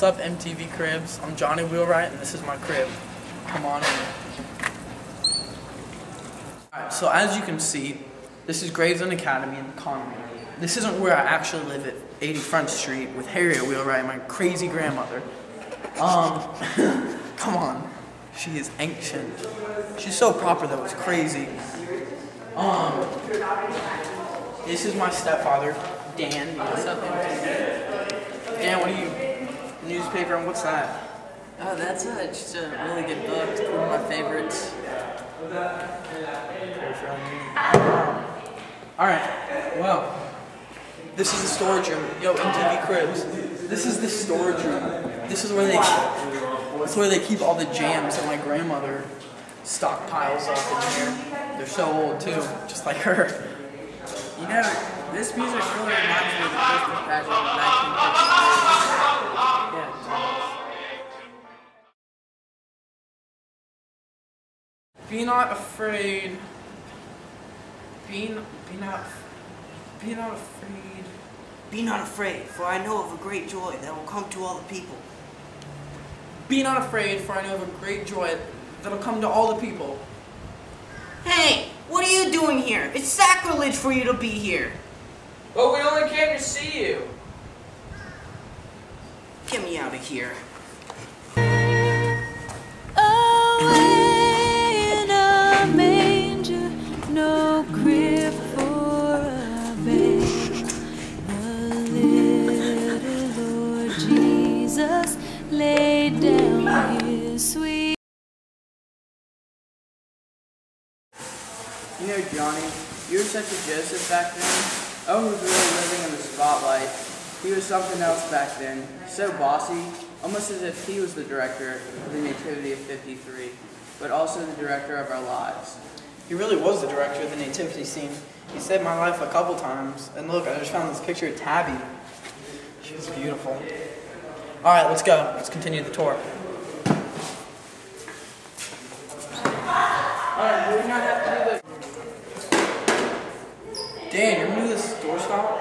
up, MTV Cribs? I'm Johnny Wheelwright, and this is my crib. Come on in. Alright, so as you can see, this is Gravesend Academy in Conway. This isn't where I actually live at 80 Front Street with Harriet Wheelwright, my crazy grandmother. Come on. She is ancient. She's so proper though, it's crazy. This is my stepfather, Dan. What's up, Dan, what are you? Newspaper, and what's that? Oh, that's just a really good book. It's one of my favorites. Alright, well, this is the storage room. Yo, MTV Cribs. This is the storage room. This is where they keep all the jams that my grandmother stockpiles up in here. They're so old too, just like her. You know, this music really reminds me of the Christmas pageant of 1953. Yeah. Be not afraid. Be not afraid. Be not afraid, for I know of a great joy that will come to all the people. Be not afraid, for I know of a great joy that'll come to all the people. Hey, what are you doing here? It's sacrilege for you to be here. But we only came to see you. Get me out of here. In a manger, no crib for a babe. The little Lord Jesus laid down his sweet. You know, Johnny, you were such a Joseph back then. Owen was really living in the spotlight. He was something else back then. So bossy, almost as if he was the director of the Nativity of 53, but also the director of our lives. He really was the director of the nativity scene. He saved my life a couple times. And look, I just found this picture of Tabby. She was beautiful. Alright, let's go. Let's continue the tour. Alright, we're gonna have to do the... Dan, you remember this doorstop?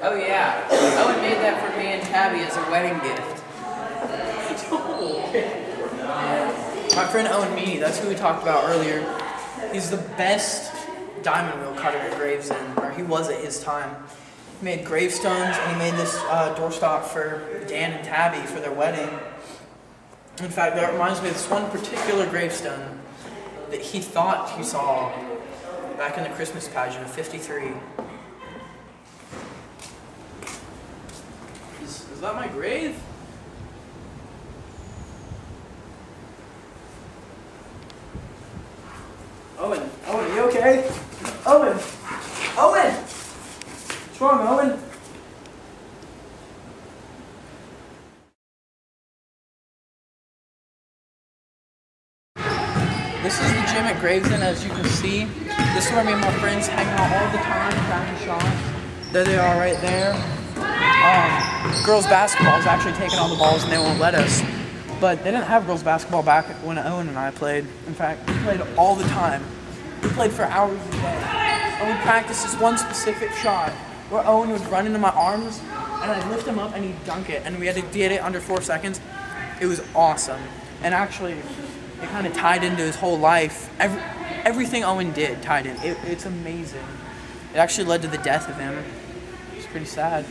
Oh yeah, Owen made that for me and Tabby as a wedding gift. My friend Owen Meany, that's who we talked about earlier. He's the best diamond wheel cutter at Gravesend, or he was at his time. He made gravestones, and he made this doorstop for Dan and Tabby for their wedding. In fact, that reminds me of this one particular gravestone that he thought he saw back in the Christmas pageant of 53. Is that my grave? Owen, are you okay? Owen! What's wrong, Owen? This is the gym at Gravesend, as you can see. This is where me and my friends hang out all the time, cracking shots. There they are right there. Girls basketball is actually taking all the balls and they won't let us. But they didn't have girls basketball back when Owen and I played. In fact, we played all the time. We played for hours a day. And we practiced this one specific shot where Owen would run into my arms and I'd lift him up and he'd dunk it. And we had to get it under 4 seconds. It was awesome. And actually, it kind of tied into his whole life. Everything Owen did tied in. It's amazing. It actually led to the death of him. It's pretty sad.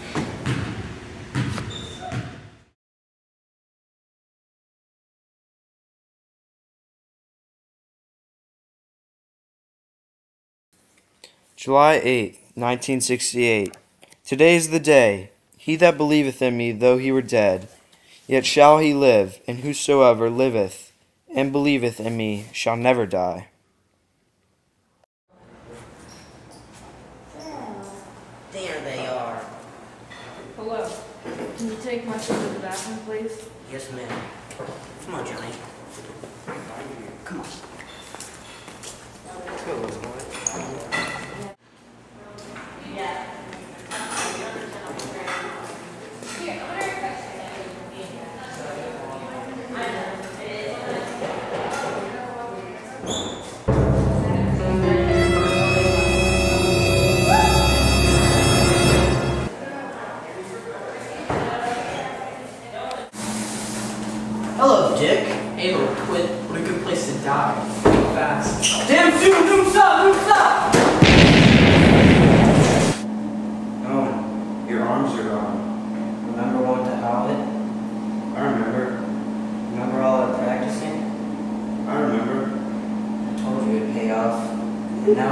July 8th, 1968. Today is the day. He that believeth in me, though he were dead, yet shall he live, and whosoever liveth and believeth in me shall never die. There they are. Hello. Can you take my son to the bathroom, please? Yes, ma'am. Come on, Johnny. Come on. Let's go, little boy.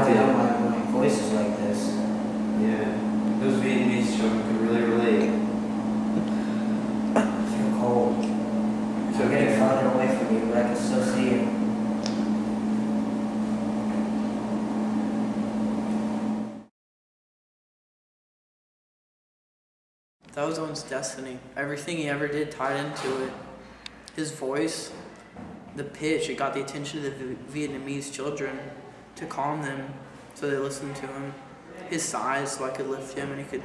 I don't like when voices like this. Yeah, those Vietnamese children can really relate. I feel cold. It's I'm getting okay. farther away from you, but I can still see you. That was Owen's destiny. Everything he ever did tied into it. His voice, the pitch, it got the attention of the Vietnamese children to calm them so they listened to him. His size, so I could lift him and he could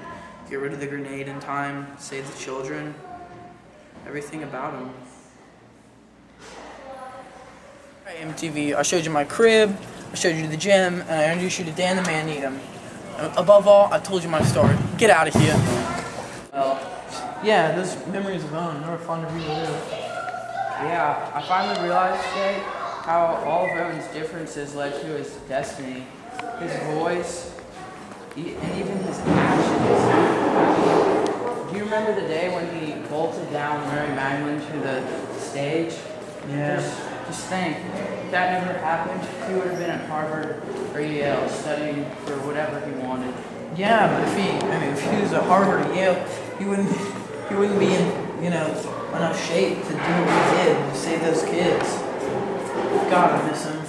get rid of the grenade in time, save the children. Everything about him. Alright, MTV, I showed you my crib, I showed you the gym, and I introduced you to Dan the Man Needham. Above all, I told you my story. Get out of here. Well, yeah, those memories of Owen, they were fun to relive. Yeah, I finally realized today how all of Owen's differences led to his destiny. His voice, and even his actions. Do you remember the day when he bolted down Mary Magdalene to the stage? Yeah. Just think, if that never happened, he would have been at Harvard or Yale studying for whatever he wanted. Yeah, but if he was at Harvard or Yale, he wouldn't be in, enough shape to do what he did to save those kids. God, I miss him.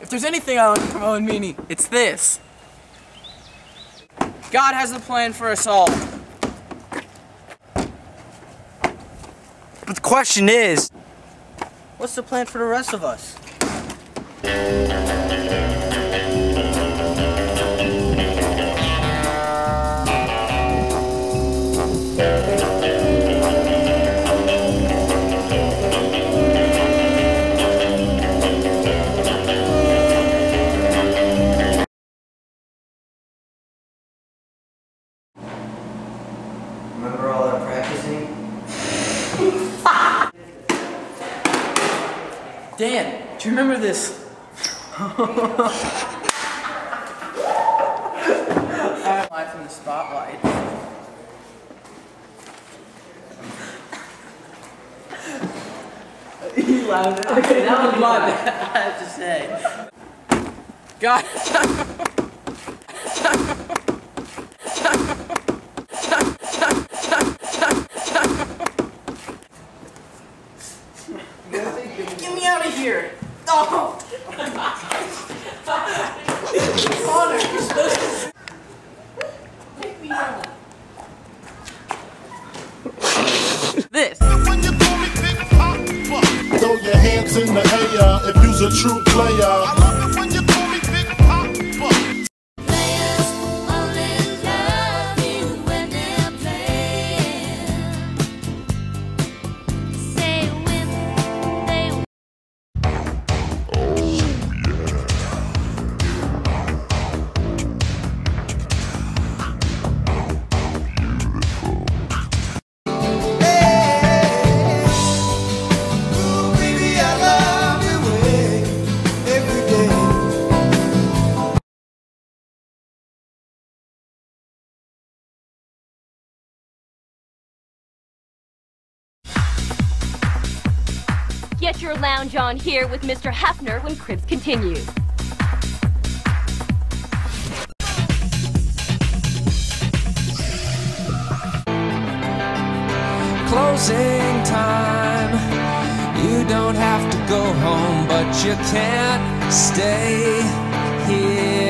If there's anything I learned from Owen Meany, it's this. God has a plan for us all. But the question is, what's the plan for the rest of us? Remember all that practicing? Dan, do you remember this? Life in the spotlight. You laughed. Okay, that was my bad, I have to say. God. Get me out of here! Oh! Connor, you're supposed to... Take me out. This. When you call me Big Papa, throw your hands in the air if you's a true player. I love it when you call me Big Papa. Players only love you when they're playing. Say when they Get your lounge on here with Mr. Hefner when Cribs continues. Closing time. You don't have to go home, but you can't stay here.